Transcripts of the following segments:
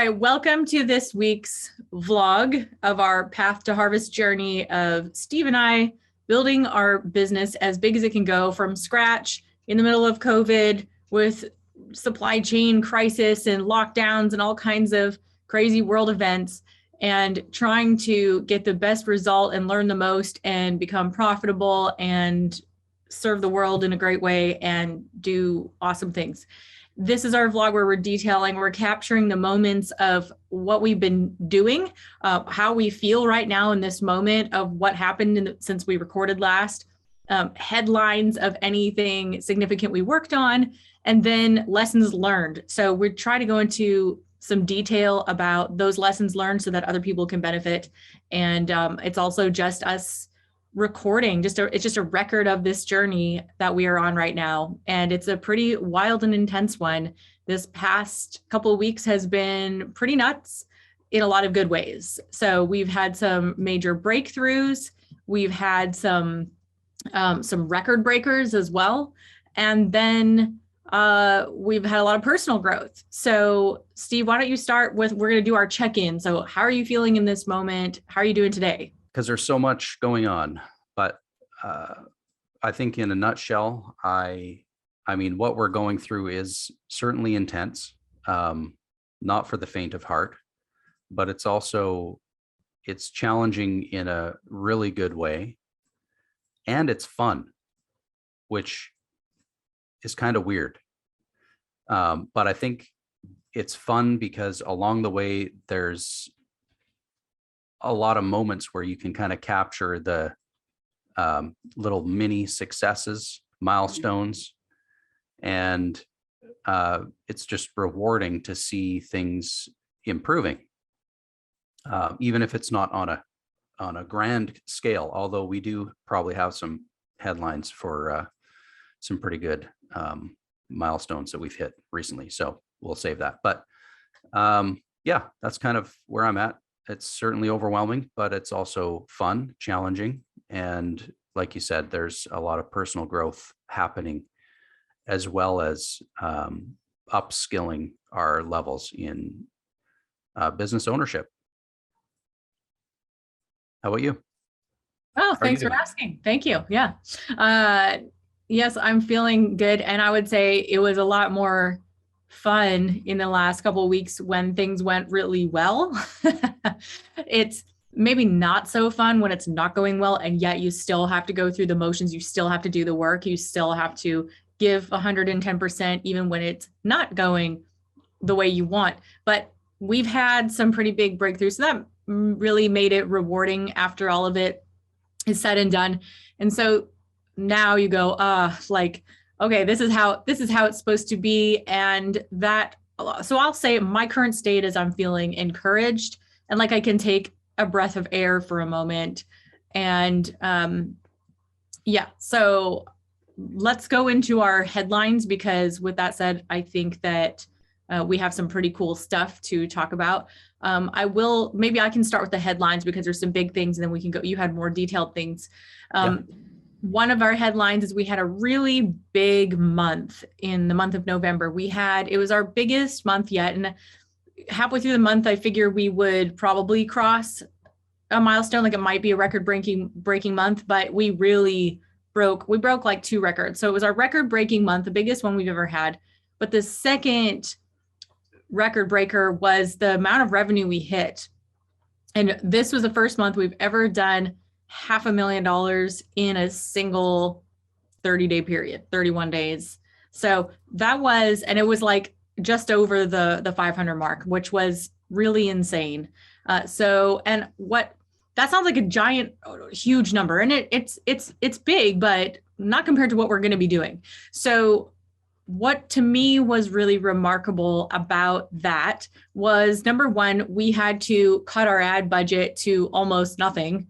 right, welcome to this week's vlog of our Path to Harvest journey of Steve and I building our business as big as it can go from scratch in the middle of COVID with supply chain crisis and lockdowns and all kinds of crazy world events, and trying to get the best result and learn the most and become profitable and serve the world in a great way and do awesome things. This is our vlog where we're capturing the moments of what we've been doing, how we feel right now in this moment of what happened since we recorded last, headlines of anything significant we worked on, and then lessons learned. So we try to go into some detail about those lessons learned so that other people can benefit. And it's also just us recording, it's just a record of this journey that we are on right now. And it's a pretty wild and intense one. This past couple of weeks has been pretty nuts in a lot of good ways. So we've had some major breakthroughs. We've had some record breakers as well. And then we've had a lot of personal growth. So Steve, why don't you start with, we're going to do our check-in. So how are you feeling in this moment? How are you doing today? Because there's so much going on, but I think in a nutshell, I mean, what we're going through is certainly intense, not for the faint of heart, but it's challenging in a really good way, and it's fun, which is kind of weird. But I think it's fun because along the way, there's a lot of moments where you can kind of capture the little mini successes, milestones, and it's just rewarding to see things improving, even if it's not on a grand scale. Although we do probably have some headlines for some pretty good milestones that we've hit recently, so we'll save that. But yeah, that's kind of where I'm at. It's certainly overwhelming, but it's also fun, challenging. And like you said, there's a lot of personal growth happening, as well as upskilling our levels in business ownership. How about you? Oh, thanks for asking. Thank you. Yeah. Yes, I'm feeling good. And I would say it was a lot more fun in the last couple of weeks when things went really well. It's maybe not so fun when it's not going well, and yet you still have to go through the motions. You still have to do the work. You still have to give 110%, even when it's not going the way you want. But we've had some pretty big breakthroughs. So that really made it rewarding after all of it is said and done. And so now you go, okay, this is how it's supposed to be. And that, so I'll say my current state is I'm feeling encouraged and like I can take a breath of air for a moment. And yeah, so let's go into our headlines, because with that said, I think that we have some pretty cool stuff to talk about. Maybe I can start with the headlines because there's some big things, and then we can go, you had more detailed things. Yeah. One of our headlines is we had a really big month in the month of November. It was our biggest month yet. And halfway through the month, I figure we would probably cross a milestone, like it might be a record breaking month, but we really broke like 2 records. So it was our record breaking month, the biggest one we've ever had. But the second record breaker was the amount of revenue we hit. And this was the first month we've ever done $500,000 in a single 30-day period, 31 days. So that was, and it was like just over the 500 mark, which was really insane. That sounds like a giant, huge number, and it's big, but not compared to what we're going to be doing. So what to me was really remarkable about that was, number one, we had to cut our ad budget to almost nothing.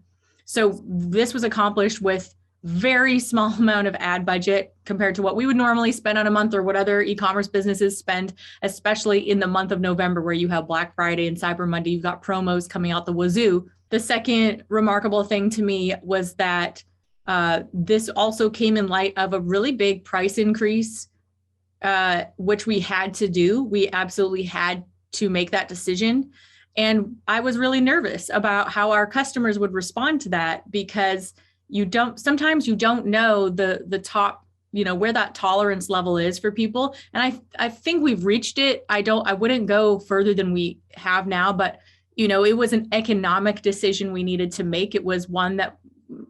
So this was accomplished with very small amount of ad budget compared to what we would normally spend on a month, or what other e-commerce businesses spend, especially in the month of November, where you have Black Friday and Cyber Monday. You've got promos coming out the wazoo. The second remarkable thing to me was that this also came in light of a really big price increase, which we had to do. We absolutely had to make that decision. And I was really nervous about how our customers would respond to that, because sometimes you don't know the top, where that tolerance level is for people. And I think we've reached it. I wouldn't go further than we have now, but it was an economic decision we needed to make. It was one that,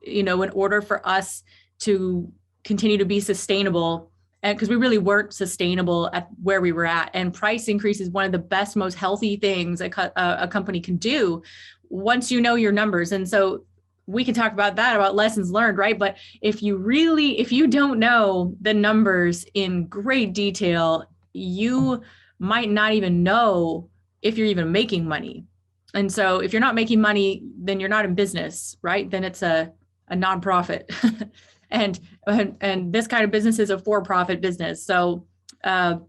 in order for us to continue to be sustainable, and because we really weren't sustainable at where we were at, and price increase is one of the best, most healthy things a company can do once you know your numbers. And so we can talk about that, about lessons learned, right? But if you don't know the numbers in great detail, you might not even know if you're even making money. And so if you're not making money, then you're not in business, right? Then it's a nonprofit. and this kind of business is a for-profit business. So that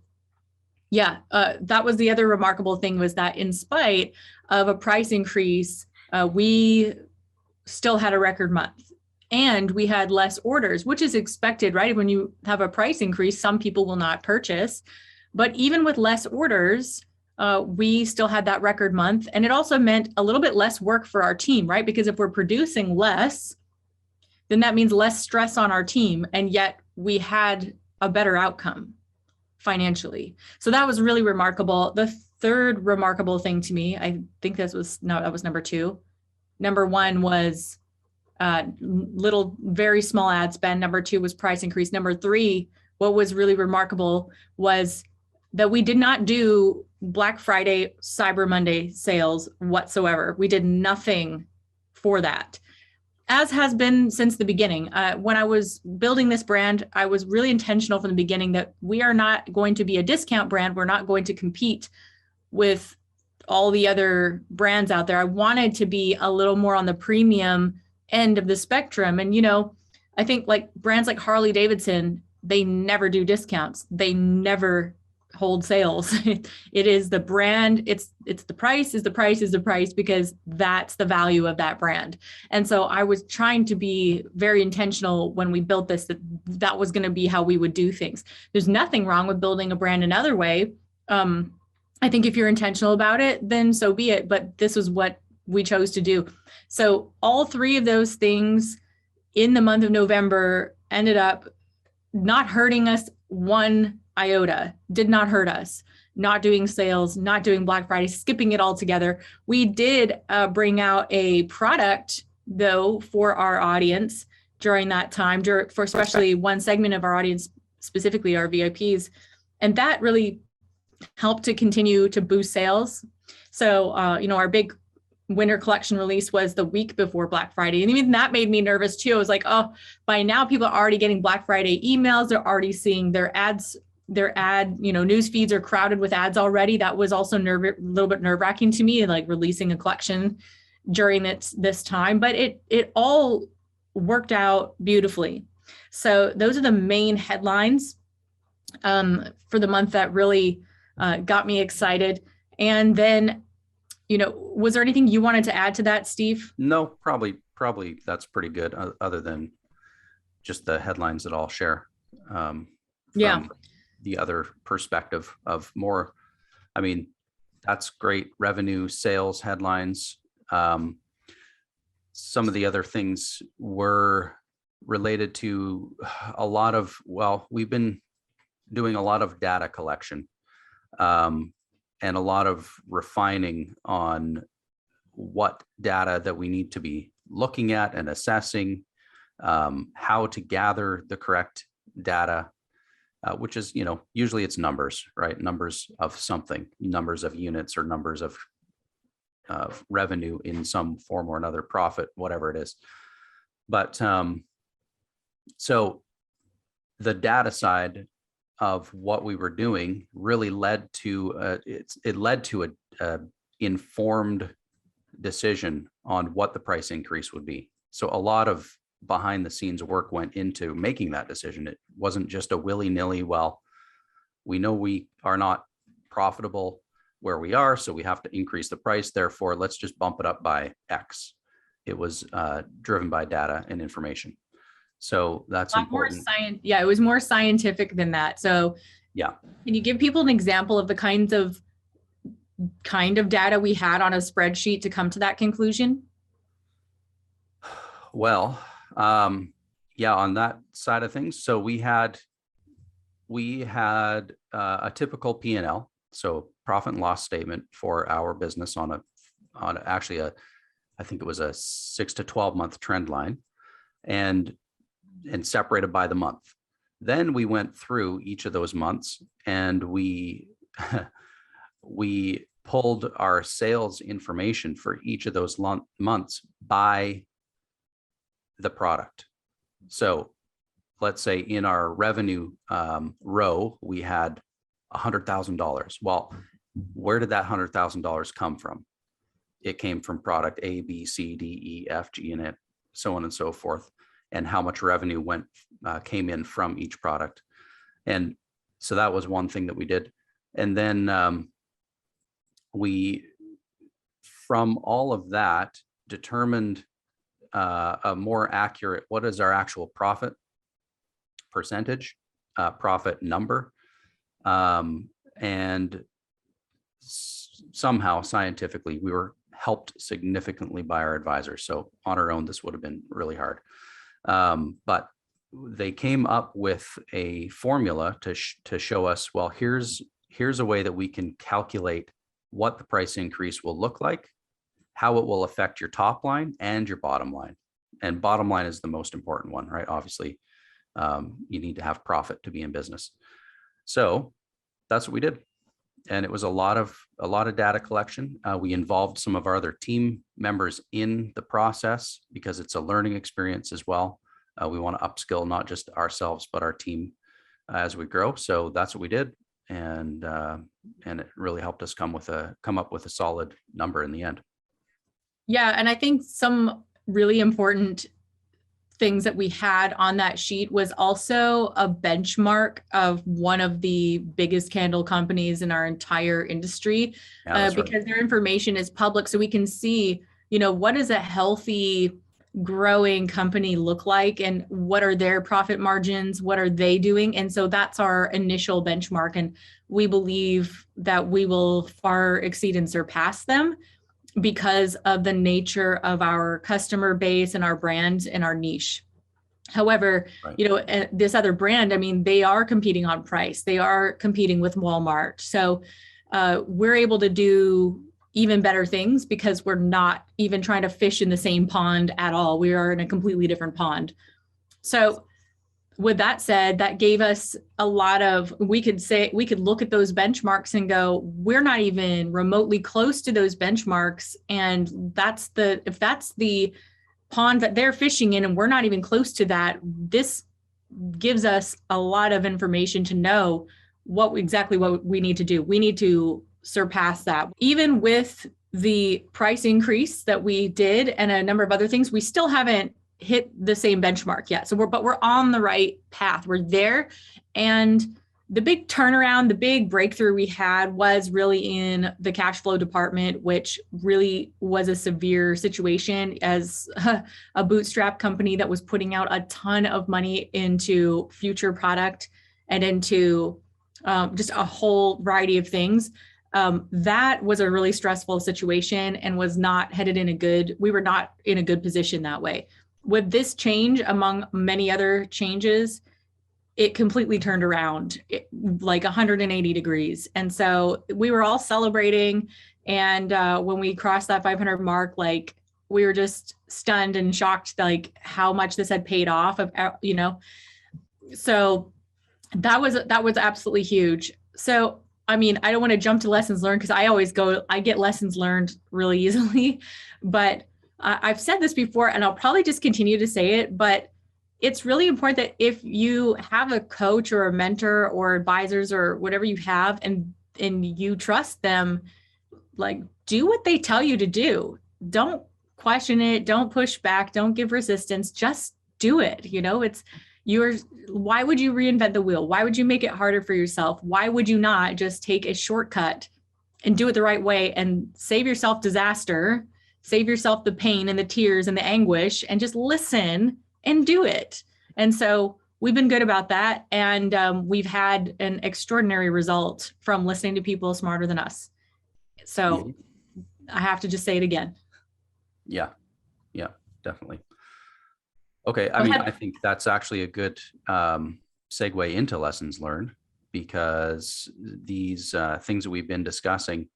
was the other remarkable thing, was that in spite of a price increase, we still had a record month, and we had less orders, which is expected, right? When you have a price increase, some people will not purchase, but even with less orders, we still had that record month. And it also meant a little bit less work for our team, right? Because if we're producing less, then that means less stress on our team. And yet we had a better outcome financially. So that was really remarkable. The third remarkable thing to me, I think that was number two. Number one was very small ad spend. Number two was price increase. Number three, what was really remarkable was that we did not do Black Friday, Cyber Monday sales whatsoever. We did nothing for that, as has been since the beginning. When I was building this brand, I was really intentional from the beginning that we are not going to be a discount brand. We're not going to compete with all the other brands out there. I wanted to be a little more on the premium end of the spectrum. And, I think like brands like Harley Davidson, they never do discounts. They never hold sales. It is the brand. It's the price is the price is the price, because that's the value of that brand. And so I was trying to be very intentional when we built this, that was going to be how we would do things. There's nothing wrong with building a brand another way. I think if you're intentional about it, then so be it. But this was what we chose to do. So all three of those things in the month of November ended up not hurting us one iota, did not hurt us. Not doing sales, not doing Black Friday, skipping it altogether. We did bring out a product, though, for our audience during that time, for especially one segment of our audience, specifically our VIPs. And that really helped to continue to boost sales. So, our big winter collection release was the week before Black Friday. And even that made me nervous too. I was like, oh, by now people are already getting Black Friday emails. They're already seeing their ads, news feeds are crowded with ads already. That was also a little bit nerve-wracking to me, like releasing a collection during this time, but it all worked out beautifully. So those are the main headlines for the month that really got me excited. And then, was there anything you wanted to add to that, Steve? No, probably that's pretty good, other than just the headlines that I'll share. From the other perspective of more, that's great. Revenue, sales, headlines. Some of the other things were related to we've been doing a lot of data collection. And a lot of refining on what data that we need to be looking at and assessing, how to gather the correct data, which is, usually it's numbers, right? Numbers of something, numbers of units or numbers of revenue in some form or another, profit, whatever it is. But so the data side of what we were doing really led to a informed decision on what the price increase would be. So a lot of behind the scenes work went into making that decision. It wasn't just a willy-nilly, well, we know we are not profitable where we are, so we have to increase the price, therefore let's just bump it up by X. It was driven by data and information. So that's important. It was more scientific than that. So yeah. Can you give people an example of the kinds of kind of data we had on a spreadsheet to come to that conclusion? Well, yeah, on that side of things. So we had a typical P&L, so profit and loss statement for our business on actually I think it was a 6 to 12 month trend line, and separated by the month. Then we went through each of those months, and we we pulled our sales information for each of those months by the product. So let's say in our revenue row, we had $100,000. Well, where did that $100,000 come from? It came from product A, B, C, D, E, F, G, and so on and so forth, and how much revenue came in from each product. And so that was one thing that we did. And then we, from all of that, determined a more accurate, what is our actual profit percentage, profit number, and somehow scientifically we were helped significantly by our advisors. So on our own, this would have been really hard. But they came up with a formula to show us, well, here's a way that we can calculate what the price increase will look like, how it will affect your top line and your bottom line. And bottom line is the most important one, right? Obviously, you need to have profit to be in business. So that's what we did. And it was a lot of data collection. We involved some of our other team members in the process because it's a learning experience as well. We want to upskill not just ourselves, but our team as we grow. So that's what we did. And it really helped us come up with a solid number in the end. Yeah. And I think some really important things that we had on that sheet was also a benchmark of one of the biggest candle companies in our entire industry, because their information is public. So we can see, what does a healthy growing company look like and what are their profit margins? What are they doing? And so that's our initial benchmark. And we believe that we will far exceed and surpass them because of the nature of our customer base and our brand and our niche. However, right, this other brand, they are competing on price. They are competing with Walmart. So we're able to do even better things because we're not even trying to fish in the same pond at all. We are in a completely different pond. So with that said, that gave us a lot of, we could look at those benchmarks and go, we're not even remotely close to those benchmarks. And if that's the pond that they're fishing in and we're not even close to that, this gives us a lot of information to know what we need to do. We need to surpass that. Even with the price increase that we did and a number of other things, we still haven't hit the same benchmark yet. So we're on the right path. We're there. And the big turnaround, the big breakthrough we had was really in the cash flow department, which really was a severe situation as a bootstrap company that was putting out a ton of money into future product and into just a whole variety of things. That was a really stressful situation and was not we were not in a good position that way. With this change, among many other changes, it completely turned around like 180 degrees. And so we were all celebrating. And when we crossed that 500 mark, we were just stunned and shocked, how much this had paid off so that was absolutely huge. So, I don't want to jump to lessons learned because I get lessons learned really easily, but I've said this before and I'll probably just continue to say it, but it's really important that if you have a coach or a mentor or advisors or whatever you have and you trust them, do what they tell you to do. Don't question it. Don't push back. Don't give resistance. Just do it. Why would you reinvent the wheel? Why would you make it harder for yourself? Why would you not just take a shortcut and do it the right way and save yourself disaster, save yourself the pain and the tears and the anguish, and just listen and do it? And so we've been good about that. And we've had an extraordinary result from listening to people smarter than us. So I have to just say it again. Yeah. Yeah, definitely. Okay. I Go mean, ahead. I think that's actually a good segue into lessons learned, because these things that we've been discussing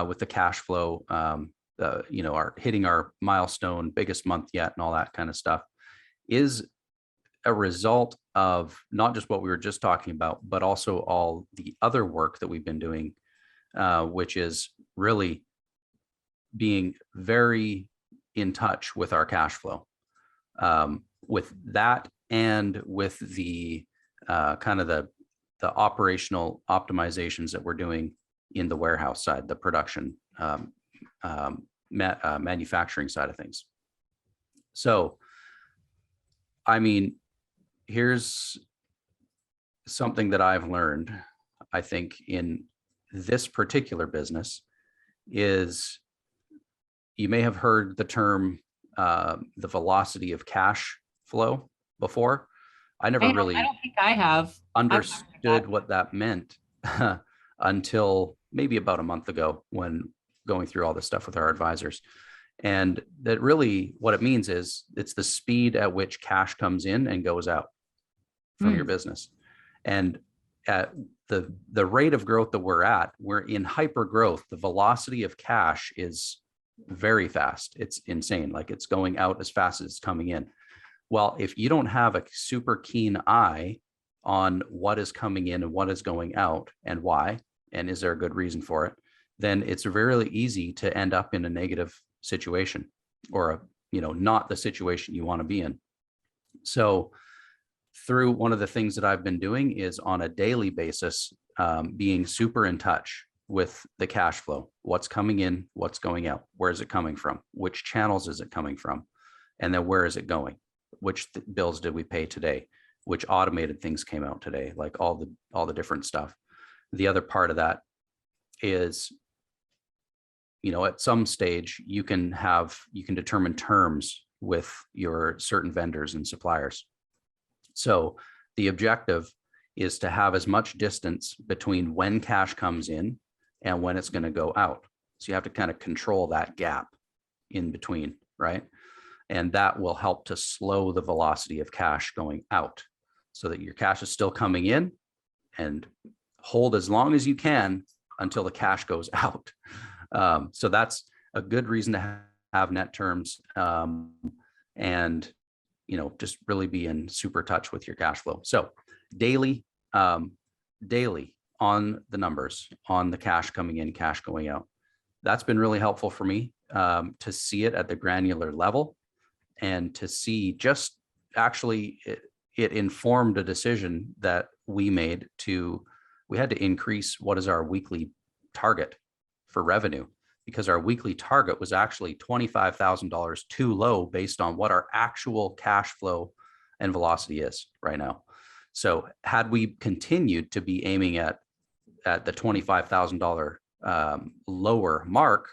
with the cash flow, our hitting our milestone, biggest month yet, and all that kind of stuff, is a result of not just what we were just talking about, but also all the other work that we've been doing, which is really being very in touch with our cash flow. With that, and with the kind of the operational optimizations that we're doing in the warehouse side, the production, manufacturing side of things. So, I mean, here's something that I've learned, I think, in this particular business is, you may have heard the term, the velocity of cash flow before. I never I really don't think I have. I've heard of understood that. what that meant until maybe about a month ago, when going through all this stuff with our advisors. And that really what it means is, it's the speed at which cash comes in and goes out from your business. And at the rate of growth that we're in hyper growth. The velocity of cash is very fast. It's insane. Like, it's going out as fast as it's coming in. Well, if you don't have a super keen eye on what is coming in and what is going out and why, and is there a good reason for it, then it's really easy to end up in a negative situation, or not the situation you want to be in. So through one of the things that I've been doing is, on a daily basis, being super in touch with the cash flow. What's coming in, what's going out, where is it coming from, which channels is it coming from, and then where is it going, which bills did we pay today, which automated things came out today, like all the different stuff. The other part of that is, at some stage you can determine terms with your certain vendors and suppliers. So the objective is to have as much distance between when cash comes in and when it's going to go out. So you have to kind of control that gap in between, right? And that will help to slow the velocity of cash going out, so that your cash is still coming in, and hold as long as you can until the cash goes out. So that's a good reason to have net terms, and just really be in super touch with your cash flow. So daily on the numbers, on the cash coming in, cash going out. That's been really helpful for me, to see it at the granular level, and to see just actually it informed a decision that we made we had to increase what is our weekly target for revenue, because our weekly target was actually $25,000 too low based on what our actual cash flow and velocity is right now. So had we continued to be aiming at the $25,000 lower mark,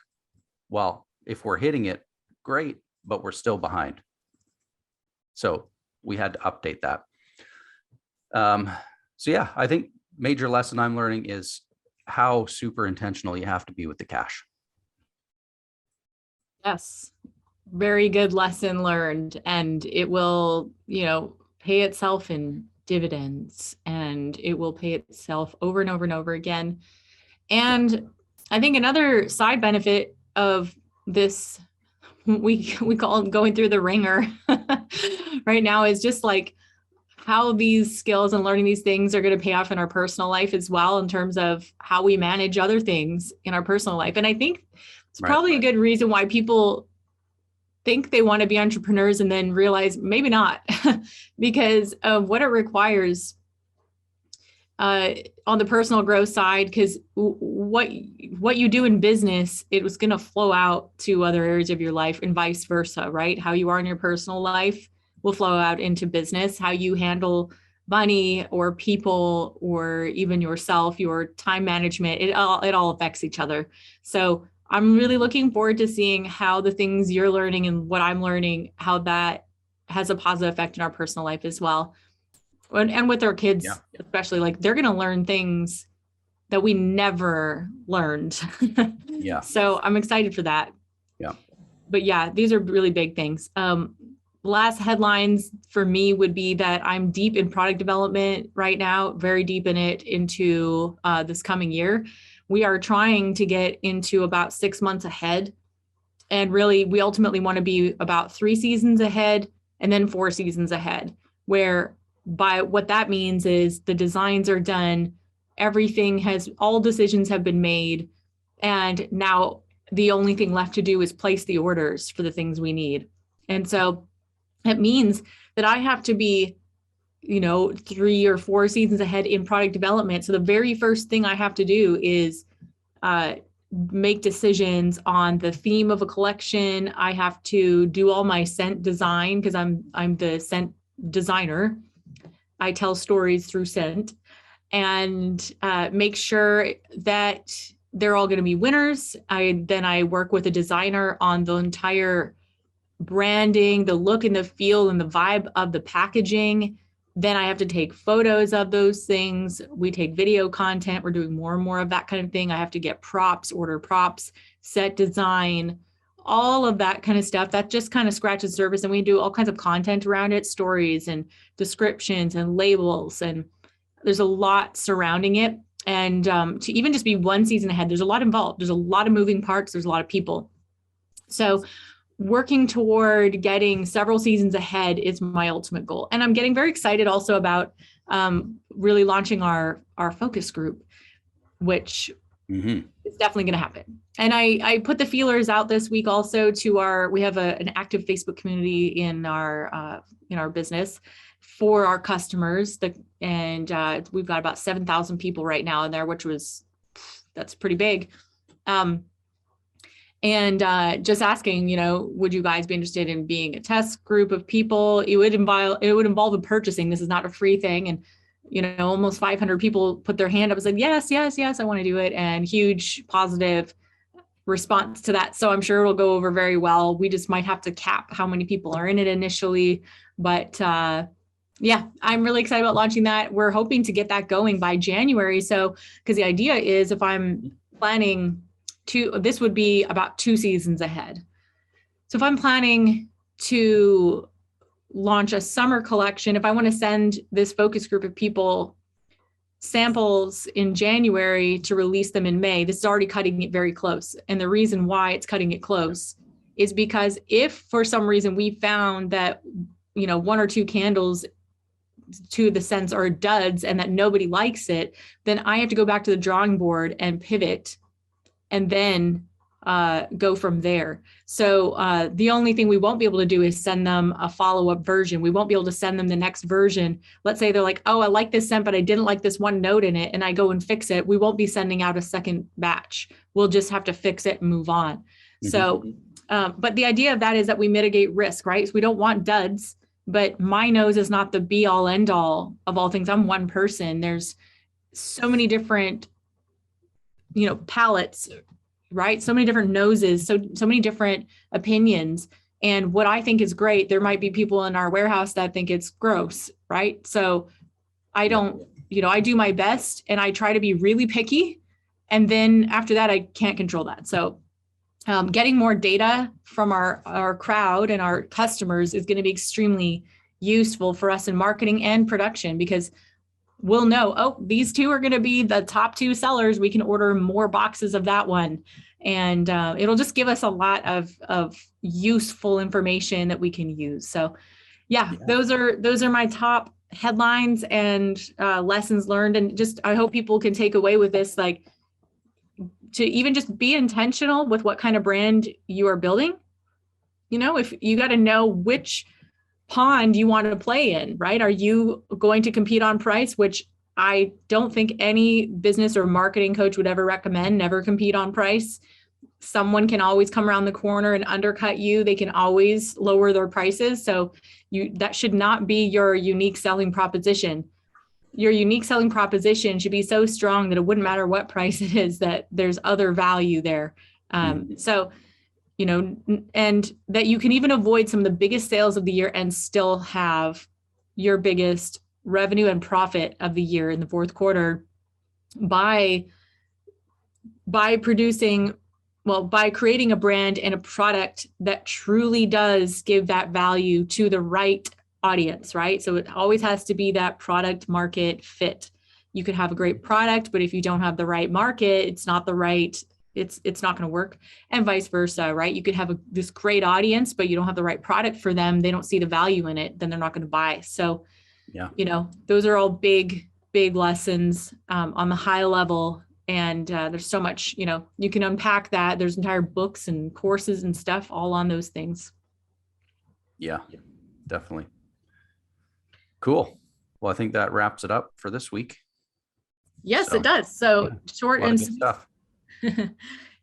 well, if we're hitting it, great, but we're still behind. So we had to update that. So yeah, I think major lesson I'm learning is how super intentional you have to be with the cash. Yes. Very good lesson learned. And it will, pay itself in dividends, and it will pay itself over and over and over again. And I think another side benefit of this, we call it going through the ringer right now, is just like how these skills and learning these things are going to pay off in our personal life as well, in terms of how we manage other things in our personal life. And I think it's probably a good reason why people think they want to be entrepreneurs and then realize maybe not, because of what it requires on the personal growth side. Because what you do in business, it was going to flow out to other areas of your life, and vice versa, right? How you are in your personal life will flow out into business. How you handle money or people or even yourself, your time management, it all affects each other. So I'm really looking forward to seeing how the things you're learning and what I'm learning, how that has a positive effect in our personal life as well. And with our kids, especially, like, they're going to learn things that we never learned. Yeah. So I'm excited for that. Yeah. But yeah, these are really big things. Last headlines for me would be that I'm deep in product development right now, very deep in it into this coming year. We are trying to get into about 6 months ahead. And really, we ultimately want to be about 3 seasons ahead and then 4 seasons ahead, where by what that means is the designs are done, all decisions have been made. And now the only thing left to do is place the orders for the things we need. And so it means that I have to be, 3 or 4 seasons ahead in product development. So the very first thing I have to do is make decisions on the theme of a collection. I have to do all my scent design because I'm the scent designer. I tell stories through scent, and make sure that they're all going to be winners. Then I work with a designer on the entire branding, the look and the feel and the vibe of the packaging. Then I have to take photos of those things. We take video content. We're doing more and more of that kind of thing. I have to get props, order props, set design, all of that kind of stuff. That just kind of scratches the surface. And we do all kinds of content around it, stories and descriptions and labels. And there's a lot surrounding it. And to even just be 1 season ahead, there's a lot involved. There's a lot of moving parts. There's a lot of people. So working toward getting several seasons ahead is my ultimate goal. And I'm getting very excited also about really launching our focus group, which is definitely going to happen. And I put the feelers out this week also to we have an active Facebook community in our business for our customers. And we've got about 7,000 people right now in there, that's pretty big. And just asking, would you guys be interested in being a test group of people? It would involve a purchasing. This is not a free thing. And, almost 500 people put their hand up and said, yes, I want to do it. And huge positive response to that. So I'm sure it'll go over very well. We just might have to cap how many people are in it initially. But yeah, I'm really excited about launching that. We're hoping to get that going by January. So, because the idea is if I'm planning this would be about 2 seasons ahead. So if I'm planning to launch a summer collection, if I want to send this focus group of people samples in January to release them in May, this is already cutting it very close. And the reason why it's cutting it close is because if for some reason we found that, 1 or 2 candles to the scents are duds and that nobody likes it, then I have to go back to the drawing board and pivot and then go from there. So the only thing we won't be able to do is send them a follow-up version. We won't be able to send them the next version. Let's say they're like, oh, I like this scent, but I didn't like this one note in it, and I go and fix it. We won't be sending out a second batch. We'll just have to fix it and move on. Mm-hmm. So, but the idea of that is that we mitigate risk, right? So we don't want duds, but my nose is not the be all end all of all things. I'm one person. There's so many different palettes, right? So many different noses, so many different opinions. And what I think is great, there might be people in our warehouse that think it's gross, right? So I don't, I do my best and I try to be really picky. And then after that, I can't control that. So getting more data from our crowd and our customers is going to be extremely useful for us in marketing and production, because we'll know, oh, these 2 are going to be the top 2 sellers. We can order more boxes of that one. And it'll just give us a lot of useful information that we can use. So yeah, those are my top headlines and lessons learned. And just, I hope people can take away with this, like, to even just be intentional with what kind of brand you are building. If you got to know which pond you want to play in, right? Are you going to compete on price, which I don't think any business or marketing coach would ever recommend. Never compete on price. Someone can always come around the corner and undercut you. They can always lower their prices. So that should not be your unique selling proposition. Your unique selling proposition should be so strong that it wouldn't matter what price it is, that there's other value there. So and that you can even avoid some of the biggest sales of the year and still have your biggest revenue and profit of the year in the fourth quarter by by creating a brand and a product that truly does give that value to the right audience, right? So it always has to be that product market fit. You could have a great product, but if you don't have the right market, it's not not going to work, and vice versa, right? You could have this great audience, but you don't have the right product for them. They don't see the value in it, then they're not going to buy. So, those are all big lessons on the high level. And there's so much, you can unpack that. There's entire books and courses and stuff all on those things. Yeah, definitely. Cool. Well, I think that wraps it up for this week. Yes, it does. So short and sweet stuff.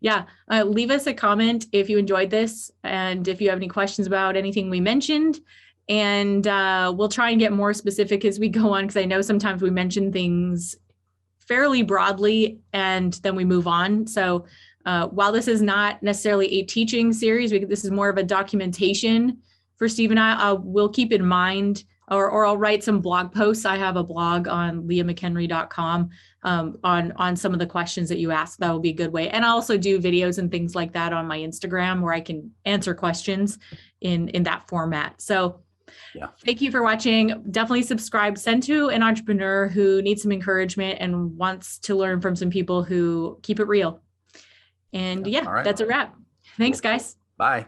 Yeah. Leave us a comment if you enjoyed this and if you have any questions about anything we mentioned. And we'll try and get more specific as we go on, because I know sometimes we mention things fairly broadly and then we move on. So while this is not necessarily a teaching series, this is more of a documentation for Steve and I, we'll keep in mind, or I'll write some blog posts. I have a blog on leahmchenry.com on some of the questions that you ask. That will be a good way. And I also do videos and things like that on my Instagram where I can answer questions in that format. So thank you for watching. Definitely subscribe. Send to an entrepreneur who needs some encouragement and wants to learn from some people who keep it real. And that's a wrap. Thanks, guys. Bye.